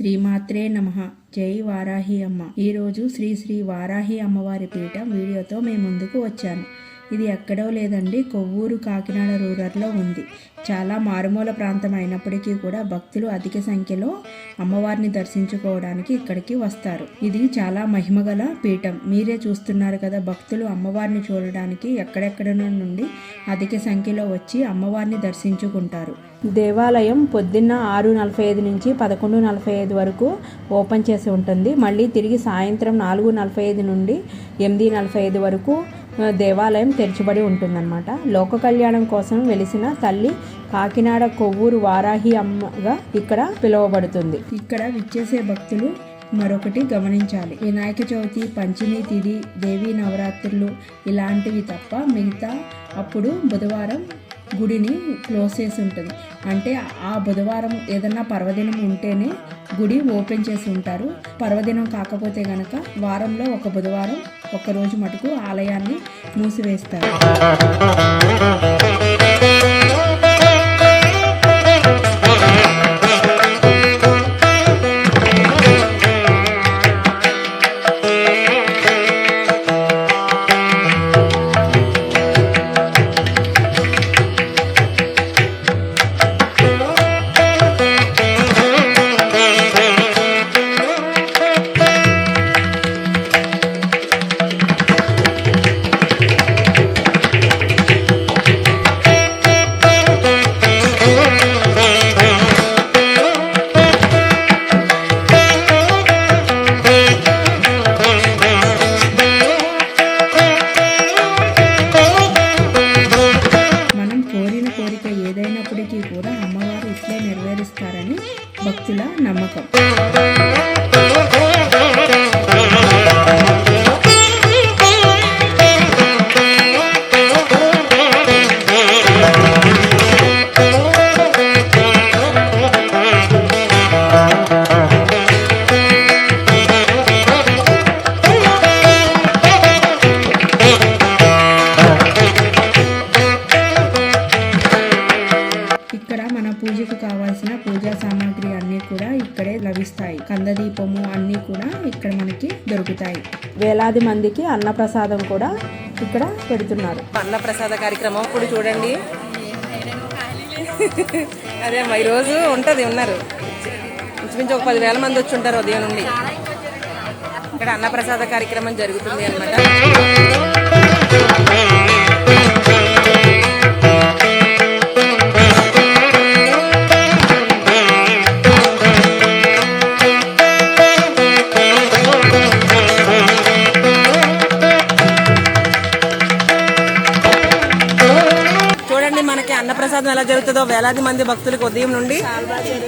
శ్రీమాత్రే నమః. జై వారాహి అమ్మ. ఈరోజు శ్రీ శ్రీ వారాహి అమ్మవారి పీఠం వీడియోతో మేము ముందుకు వచ్చాను. ఇది ఎక్కడో లేదండి, కొవ్వూరు కాకినాడ రూరల్లో ఉంది. చాలా మారుమూల ప్రాంతం అయినప్పటికీ కూడా భక్తులు అధిక సంఖ్యలో అమ్మవారిని దర్శించుకోవడానికి ఇక్కడికి వస్తారు. ఇది చాలా మహిమగల పీఠం. మీరే చూస్తున్నారు కదా, భక్తులు అమ్మవారిని చూడడానికి ఎక్కడెక్కడ నుండి అధిక సంఖ్యలో వచ్చి అమ్మవారిని దర్శించుకుంటారు. దేవాలయం పొద్దున్న 6:45 నుంచి 11:45 వరకు ఓపెన్ చేసి ఉంటుంది. మళ్ళీ తిరిగి సాయంత్రం 4:45 నుండి 8:45 వరకు దేవాలయం తెరచబడి ఉంటుందన్నమాట. లోక కళ్యాణం కోసం వెలిసిన తల్లి కాకినాడ కొవ్వూరు వారాహి అమ్మగా ఇక్కడ పిలువబడుతుంది. ఇక్కడ విచ్చేసే భక్తులు మరొకటి గమనించాలి, వినాయక చవితి, పంచమి తిథి, దేవీ నవరాత్రులు ఇలాంటివి తప్ప మిగతా అప్పుడు బుధవారం గుడిని క్లోజ్ చేసి ఉంటుంది. అంటే ఆ బుధవారం ఏదన్నా పర్వదినం ఉంటేనే గుడి ఓపెన్ చేసి ఉంటారు. పర్వదినం కాకపోతే గనక వారంలో ఒక బుధవారం ఒక్కరోజు మటుకు ఆలయాన్ని మూసివేస్తారు. కోరిక ఏదైనప్పటికీ కూడా అమ్మవారు ఇట్లే నెరవేరుస్తారని భక్తుల నమ్మకం. పూజకు కావాల్సిన పూజా సామాగ్రి అన్నీ కూడా ఇక్కడే లభిస్తాయి. కందదీపము అన్నీ కూడా ఇక్కడ మనకి దొరుకుతాయి. వేలాది మందికి అన్నప్రసాదం కూడా ఇక్కడ పెడుతున్నారు. అన్నప్రసాద కార్యక్రమం ఇప్పుడు చూడండి. అదే అమ్మా, ఈరోజు ఉన్నారు ఇంచుమించు ఒక 10,000 మంది వచ్చి ఉంటారు ఉదయం నుండి. ఇక్కడ అన్నప్రసాద కార్యక్రమం జరుగుతుంది అన్నమాట. మనకి అన్నప్రసాదం ఎలా జరుగుతుందో, వేలాది మంది భక్తులకు ఉదయం నుండి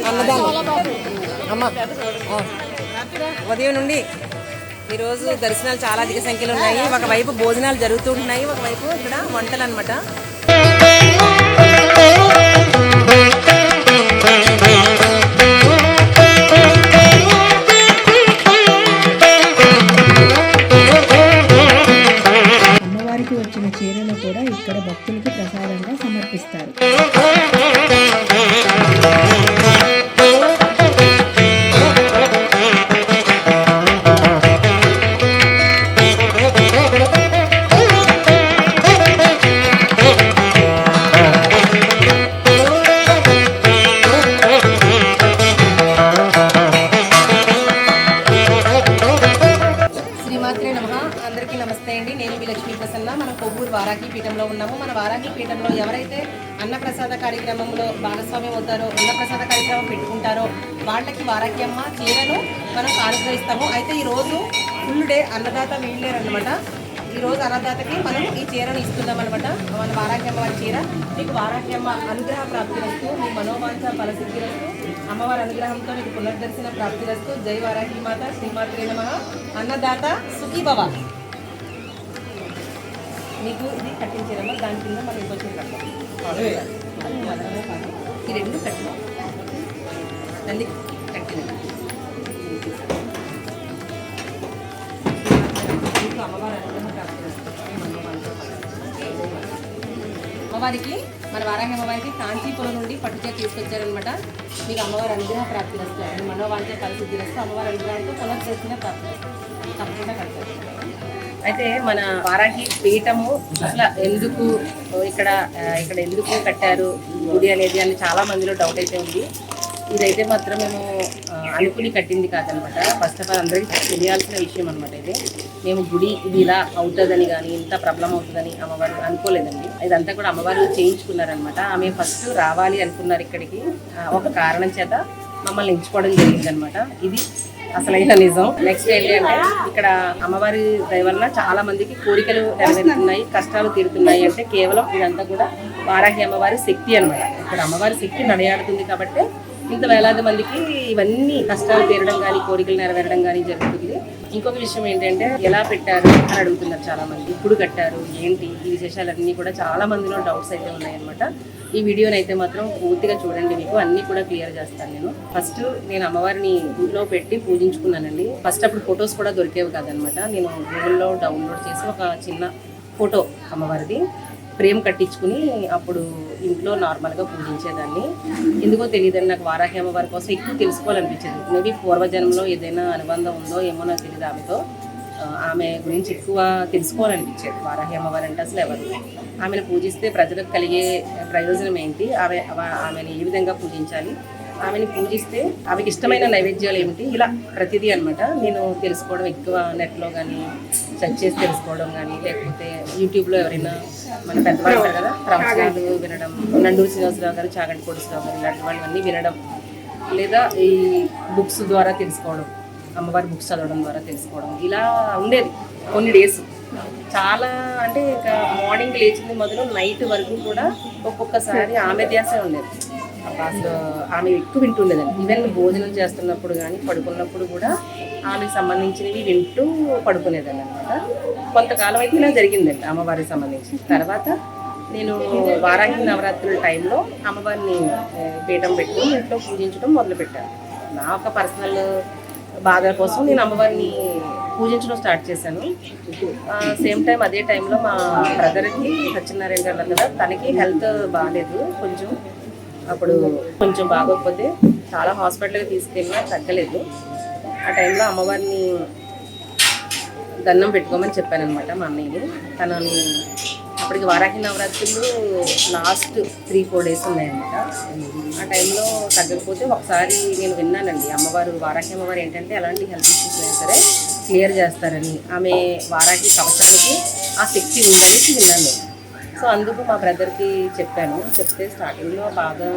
అన్నదానం అమ్మ ఉదయం నుండి ఈరోజు దర్శనాలు చాలా అధిక సంఖ్యలో ఉన్నాయి. ఒకవైపు భోజనాలు జరుగుతుంటున్నాయి, ఒకవైపు ఇక్కడ వంటలు అనమాట. అమ్మవారికి వచ్చిన చీరలు కూడా ఇక్కడ భక్తులకి ప్రసాదంగా సమర్పిస్తారు. అందరికీ నమస్తే అండి. నేను మీ లక్ష్మీ ప్రసన్న. మన కొవ్వూరు వారాహి పీఠంలో ఉన్నాము. మన వారాహి పీఠంలో ఎవరైతే అన్నప్రసాద కార్యక్రమంలో భాగస్వామ్యం అవుతారో, అన్నప్రసాద కార్యక్రమం పెట్టుకుంటారో వాళ్ళకి వారాహి అమ్మ చీరను మనం అనుగ్రహిస్తాము. అయితే ఈరోజు ఫుల్ డే అన్నదాత వీళ్ళేరనమాట. ఈరోజు అన్నదాతకి మనం ఈ చీరను ఇస్తున్నాం అనమాట. మన వారాహి అమ్మవారి చీర. మీకు వారాహి అమ్మ అనుగ్రహ ప్రాప్తి వస్తూ, మీ మనోవాంఛ ఫలసిద్ధి వస్తూ, అమ్మవారి అనుగ్రహంతో మీకు పునర్దర్శన ప్రాప్తి వస్తూ. జై వారాహి మాత. శ్రీమాత్రే నమః. అన్నదాత సుఖీ భవ. మీకు ఇది కట్టించారమ్మా, దాని కింద మనం ఇంకొచ్చి కట్టాం. ఈ రెండు కట్టినాం అన్ని కట్టిన అమ్మవారి అనుగ్రహం ప్రాప్తి వస్తుంది. అమ్మవారికి మన వారాహి అమ్మవారికి కాంచీపురం నుండి పట్టుచీర తీసుకొచ్చారనమాట. మీకు అమ్మవారి అనుగ్రహ ప్రాప్తి వస్తుంది, మనోవాంఛ పరిశుద్ధి వస్తూ అమ్మవారి అనుగ్రహంతో పునర్దర్శన ప్రాప్తి తప్పకుండా కడతారు. అయితే మన వారాహి పీఠము అసలు ఎందుకు ఇక్కడ ఎందుకు కట్టారు గుడి అనేది అని చాలా మందిలో డౌట్ అయితే ఉంది. ఇదైతే మాత్రం మేము అనుకుని కట్టింది కాదనమాట. ఫస్ట్ ఆఫ్ ఆల్ అందరికీ తెలియాల్సిన విషయం అనమాట. ఇది మేము గుడి ఇది ఇలా అవుతుందని కానీ ఇంత ప్రాబ్లం అవుతుందని అమ్మవారు అనుకోలేదండి. ఇదంతా కూడా అమ్మవారు చేయించుకున్నారనమాట. ఆమె ఫస్ట్ రావాలి అనుకున్నారు ఇక్కడికి, ఒక కారణం చేత మమ్మల్ని ఎంచుకోవడం జరిగిందనమాట. ఇది అసలైన నిజం. నెక్స్ట్ ఏంటి అంటే ఇక్కడ అమ్మవారి దయ వలన చాలా మందికి కోరికలు నెరవేరుతున్నాయి, కష్టాలు తీరుతున్నాయి. అంటే కేవలం ఇదంతా కూడా వారాహి అమ్మవారి శక్తి అనమాట. ఇక్కడ అమ్మవారి శక్తి నడయాడుతుంది కాబట్టి ఇంత వేలాది మందికి ఇవన్నీ కష్టాలు తీరడం కానీ కోరికలు నెరవేరడం కానీ జరుగుతుంది. ఇంకొక విషయం ఏంటంటే ఎలా పెట్టారు అని అడుగుతున్నారు చాలా మంది. ఇప్పుడు కట్టారు ఏంటి ఈ విశేషాలన్నీ కూడా చాలా మందిలో డౌట్స్ అయితే ఉన్నాయన్నమాట. ఈ వీడియోని అయితే మాత్రం పూర్తిగా చూడండి, మీకు అన్నీ కూడా క్లియర్ చేస్తాను. నేను నేను అమ్మవారిని ఇంట్లో పెట్టి పూజించుకున్నానండి. ఫస్ట్ అప్పుడు ఫొటోస్ కూడా దొరికేవి కాదనమాట. నేను గూగుల్లో డౌన్లోడ్ చేసి ఒక చిన్న ఫోటో అమ్మవారిది ఫ్రేమ్ కట్టించుకుని అప్పుడు ఇంట్లో నార్మల్గా పూజించేదాన్ని. ఎందుకో తెలియదండి, నాకు వారాహి అమ్మవారి కోసం ఎక్కువ తెలుసుకోవాలనిపించేది. మేబీ పూర్వజన్మలో ఏదైనా అనుబంధం ఉందో ఏమో నాకు తెలియదు ఆమెతో. ఆమె గురించి ఎక్కువ తెలుసుకోవాలనిపించేది. వారాహి అమ్మవారు అంటే అసలు ఎవరు, ఆమెను పూజిస్తే ప్రజలకు కలిగే ప్రయోజనం ఏంటి, ఆమెను ఏ విధంగా పూజించాలి, ఆమెను పూజిస్తే ఆమెకి ఇష్టమైన నైవేద్యాలు ఏమిటి, ఇలా ప్రతిదీ అనమాట నేను తెలుసుకోవడం ఎక్కువ నెట్లో కానీ సెర్చ్ చేసి తెలుసుకోవడం కానీ, లేకపోతే యూట్యూబ్లో ఎవరైనా మన పెద్దవాళ్ళు ఉంటారు కదా ప్రవచనాలు వినడం, నండూరి శ్రీనివాసరావు గారు, చాగంటి కోటేశ్వరరావు గారు ఇలాంటి వాళ్ళన్నీ వినడం, లేదా ఈ బుక్స్ ద్వారా తెలుసుకోవడం, అమ్మవారి బుక్స్ చదవడం ద్వారా తెలుసుకోవడం, ఇలా ఉండేది కొన్ని డేస్. చాలా అంటే ఇంకా మార్నింగ్ లేచింది మొదలు నైట్ వరకు కూడా ఒక్కొక్కసారి ఆమె ధ్యాసే ఉండేది. అసలు ఆమె ఎక్కువ వింటుండేదండి. ఈవెన్ భోజనం చేస్తున్నప్పుడు కానీ పడుకున్నప్పుడు కూడా ఆమెకు సంబంధించినవి వింటూ పడుకునేదాన్ని అనమాట. కొంతకాలం అయితే ఇలా జరిగిందండి అమ్మవారికి సంబంధించి. తర్వాత నేను వారాహి నవరాత్రుల టైంలో అమ్మవారిని పీఠం పెట్టుకుని ఇంట్లో పూజించడం మొదలుపెట్టాను. నా ఒక పర్సనల్ బాధ కోసం నేను అమ్మవారిని పూజించడం స్టార్ట్ చేశాను. సేమ్ టైం అదే టైంలో మా బ్రదర్కి సత్యనారాయణ గారు కదా, తనకి హెల్త్ బాగాలేదు కొంచెం. అప్పుడు కొంచెం బాగోకపోతే చాలా హాస్పిటల్కి తీసుకెళ్ళినా తగ్గలేదు. ఆ టైంలో అమ్మవారిని దండం పెట్టుకోమని చెప్పాను అనమాట మా అన్నయ్యని. తనని అప్పటికి వారాహి నవరాత్రులు లాస్ట్ 3-4 డేస్ ఉన్నాయన్నమాట. ఆ టైంలో తగ్గకపోతే ఒకసారి నేను విన్నానండి, అమ్మవారు వారాహి అమ్మవారు ఏంటంటే ఎలాంటి హెల్త్ ఇష్యూస్ అయినా సరే క్లియర్ చేస్తారని, ఆమె వారాహి కవచానికి ఆ శక్తి ఉందని విన్నాను. సో అందుకు మా బ్రదర్కి చెప్పాను. చెప్తే స్టార్టింగ్లో బాగా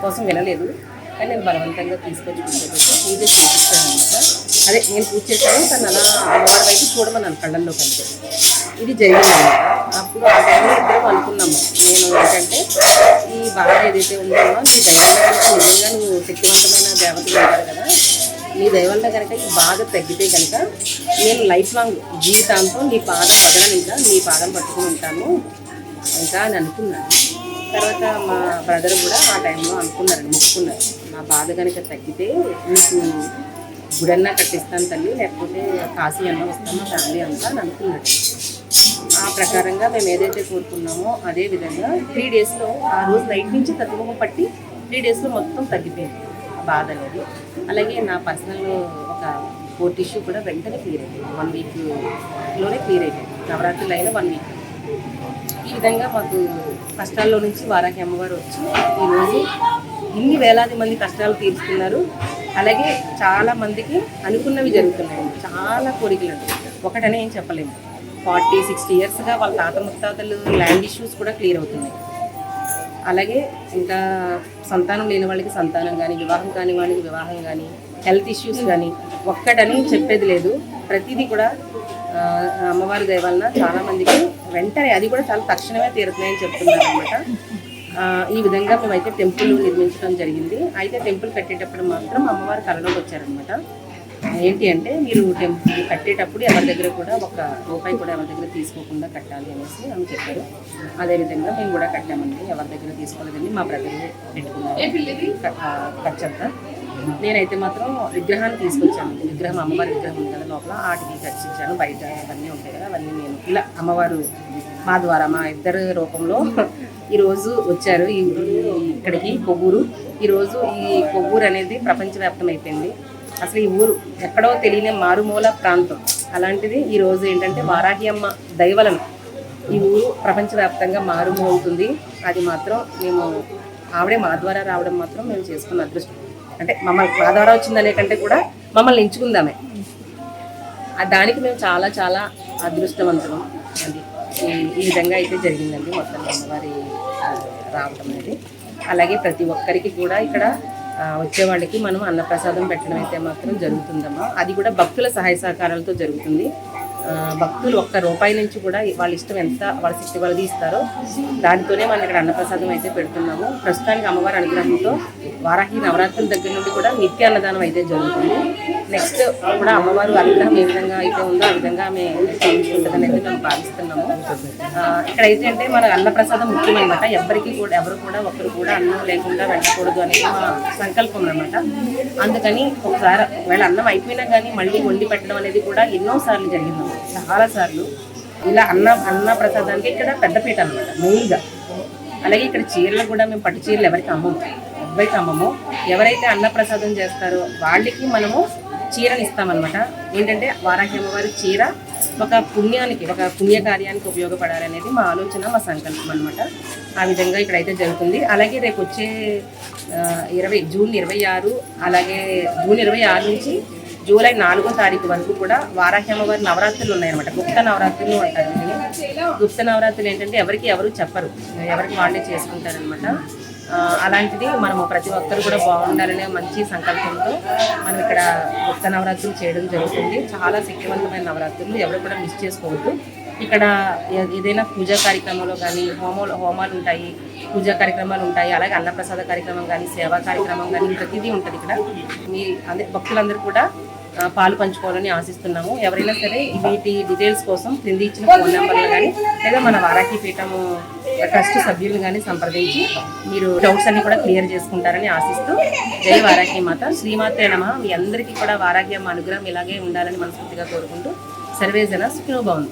కోసం వినలేదు, కానీ నేను బలవంతంగా తీసుకొచ్చి కూర్చోబెట్టి పూజ చేయించాను అనమాట. అదే నేను పూజ చేశాను, తను అలా అమ్మవారి వైపు చూడమన్నాను కళ్ళల్లో కంటే. ఇది జరిగింది అనమాట. అప్పుడు ఆ టైంలో ఇద్దరం అనుకున్నాము, నేను ఏంటంటే ఈ బాధ ఏదైతే ఉందో నీ దైవం కనుక నిజంగా నువ్వు శక్తివంతమైన దేవతలు ఉంటారు కదా, నీ దైవంలో కనుక ఈ బాధ తగ్గితే కనుక నేను లైఫ్ లాంగ్ జీవితాంతం నీ పాదం వదలను, ఇంకా నీ పాదం పట్టుకుని ఉంటాను ఇంకా అని అనుకున్నాను. తర్వాత మా బ్రదర్ కూడా ఆ టైంలో అనుకున్నారండి, మొక్కుకున్నారు, నా బాధ కనుక తగ్గితే నీకు గుడన్నా కట్టిస్తాను తల్లి, లేకపోతే కాశీ అన్న వస్తాను ఫ్యామిలీ అంతా అని అనుకున్నాడు. ఆ ప్రకారంగా మేము ఏదైతే కోరుకున్నామో అదే విధంగా 3 డేస్లో ఆ రోజు నైట్ నుంచి తగ్గుముఖం పట్టి 3 డేస్లో మొత్తం తగ్గిపోయింది ఆ బాధ అనేది. అలాగే నా పర్సనల్ ఒక 4 టిష్యూ కూడా వెంటనే క్లియర్ అయిపోయింది. 1 వీక్లోనే క్లియర్ అయిపోయింది. నవరాత్రులు అయిన 1 వీక్. ఈ విధంగా మాకు కష్టాల్లో నుంచి వారాహి అమ్మవారు వచ్చి ఈరోజు ఇన్ని వేలాది మంది కష్టాలు తీరుస్తున్నారు. అలాగే చాలా మందికి అనుకున్నవి జరుగుతున్నాయి. చాలా కోరికలు ఒకటనే ఏం చెప్పలేము. 40-60 ఇయర్స్గా వాళ్ళ తాత ముత్తాతలు ల్యాండ్ ఇష్యూస్ కూడా క్లియర్ అవుతున్నాయి. అలాగే ఇంకా సంతానం లేని వాళ్ళకి సంతానం కానీ, వివాహం కాని వాళ్ళకి వివాహం కానీ, హెల్త్ ఇష్యూస్ కానీ ఒక్కటని చెప్పేది లేదు. ప్రతిదీ కూడా అమ్మవారి దయ వలన చాలామందికి వెంటనే అది కూడా చాలా తక్షణమే తీరుతున్నాయని చెప్తున్నారు అనమాట. ఈ విధంగా మేమైతే టెంపుల్ నిర్మించడం జరిగింది. అయితే టెంపుల్ కట్టేటప్పుడు మాత్రం అమ్మవారు కళలోకి వచ్చారనమాట. ఏంటి అంటే మీరు టెంపుల్ కట్టేటప్పుడు ఎవరి దగ్గర కూడా ₹1 కూడా ఎవరి దగ్గర తీసుకోకుండా కట్టాలి అనేసి అని చెప్పారు. అదేవిధంగా మేము కూడా కట్టామండి, ఎవరి దగ్గర తీసుకోలేదండి, మా బ్రదర్ పెట్టుకున్నారు ఖర్చంతా. నేనైతే మాత్రం విగ్రహాన్ని తీసుకొచ్చాను. విగ్రహం అమ్మవారి విగ్రహం ఉంది కదా లోపల, వాటికి ఖర్చించాను. బయట అవన్నీ ఉంటాయి కదా, అవన్నీ నేను ఇలా అమ్మవారు మా ద్వారా మా ఇద్దరు రూపంలో ఈరోజు వచ్చారు ఇక్కడికి కొవ్వూరు. ఈరోజు ఈ కొవ్వూరు అనేది ప్రపంచవ్యాప్తం అయిపోయింది. అసలు ఈ ఊరు ఎక్కడో తెలియని మారుమూల ప్రాంతం. అలాంటిది ఈరోజు ఏంటంటే వారాహి అమ్మ దైవలను ఈ ఊరు ప్రపంచవ్యాప్తంగా మారుమోగుతుంది. అది మాత్రం మేము ఆవిడే మా ద్వారా రావడం మాత్రం మేము చేసుకున్న అదృష్టం. అంటే మమ్మల్ని మా ద్వారా వచ్చిందనే కంటే కూడా మమ్మల్ని ఎంచుకుందామే, దానికి మేము చాలా చాలా అదృష్టవంతులం. అది ఈ విధంగా అయితే జరిగిందండి మొత్తం అమ్మవారి రావడం అనేది. అలాగే ప్రతి ఒక్కరికి కూడా ఇక్కడ వచ్చే వాళ్ళకి మనం అన్నప్రసాదం పెట్టడం అయితే మాత్రం జరుగుతుందమ్మా. అది కూడా భక్తుల సహాయ సహకారాలతో జరుగుతుంది. భక్తులు ఒక్క రూపాయి నుంచి కూడా వాళ్ళ ఇష్టం ఎంత వాళ్ళ శక్తి కొలది ఇస్తారో దానితోనే మనం ఇక్కడ అన్నప్రసాదం అయితే పెడుతున్నాము. ప్రస్తుతానికి అమ్మవారి అనుగ్రహంతో వారాహి నవరాత్రుల దగ్గర నుండి కూడా నిత్య అన్నదానం అయితే జరుగుతుంది. నెక్స్ట్ కూడా అమ్మవారు అనుగ్రహం ఏ విధంగా అయితే ఉందో ఆ విధంగా మేము చేయించుకుంటుందని అయితే మేము భావిస్తున్నాము. ఇక్కడైతే అంటే మన అన్నప్రసాదం ముఖ్యమన్నమాట. ఎవరు కూడా ఒకరు కూడా అన్నం లేకుండా వెళ్ళకూడదు అనేది మా సంకల్పం అన్నమాట. అందుకని ఒకసారి ఒకవేళ అన్నం అయిపోయినా కానీ మళ్ళీ వండి పెట్టడం అనేది కూడా ఎన్నో సార్లు జరిగింది, చాలా సార్లు. ఇలా అన్న ప్రసాదానికి ఇక్కడ పెద్దపీట అన్నమాట మెయిన్గా. అలాగే ఇక్కడ చీరలు కూడా మేము పట్టు చీరలు ఎవరికి అమ్మము. ఎవరైతే అన్నప్రసాదం చేస్తారో వాళ్ళకి మనము చీరని ఇస్తామన్నమాట. ఏంటంటే వారాహి అమ్మవారి చీర ఒక పుణ్య కార్యానికి ఉపయోగపడాలనేది మా ఆలోచన, మా సంకల్పం అనమాట. ఆ విధంగా ఇక్కడైతే జరుగుతుంది. అలాగే రేపు వచ్చే జూన్ 26 అలాగే జూన్ 26 నుంచి జూలై 4వ తారీఖు వరకు కూడా వారాహి అమ్మవారి నవరాత్రులు ఉన్నాయన్నమాట. గుప్త నవరాత్రులు అంటారు. గుప్త నవరాత్రులు ఏంటంటే ఎవరు చెప్పరు, ఎవరికి వాళ్ళే చేసుకుంటారనమాట. అలాంటిది మనము ప్రతి ఒక్కరు కూడా బాగుండాలనే మంచి సంకల్పంతో మనం ఇక్కడ గుప్త నవరాత్రులు చేయడం జరుగుతుంది. చాలా శక్తివంతమైన నవరాత్రులు, ఎవరు కూడా మిస్ చేసుకోవద్దు. ఇక్కడ ఏదైనా పూజా కార్యక్రమంలో కానీ హోమాలు ఉంటాయి, పూజా కార్యక్రమాలు ఉంటాయి. అలాగే అన్నప్రసాద కార్యక్రమం కానీ సేవా కార్యక్రమం కానీ ప్రతిదీ ఉంటుంది ఇక్కడ. మీ భక్తులందరూ కూడా పాలు పంచుకోవాలని ఆశిస్తున్నాము. ఎవరైనా సరే వీటి డీటెయిల్స్ కోసం క్రింది ఇచ్చిన ఫోన్ నెంబర్లు కానీ లేదా మన వారాహి పీఠము ట్రస్ట్ సభ్యులను కానీ సంప్రదించి మీరు డౌట్స్ అన్ని కూడా క్లియర్ చేసుకుంటారని ఆశిస్తూ జై వారాహి మాత. శ్రీమాత్రే నమః. మీ అందరికీ కూడా వారాహి అమ్మ అనుగ్రహం ఇలాగే ఉండాలని మనస్ఫూర్తిగా కోరుకుంటూ సర్వేజన సుఖినో భవంతు.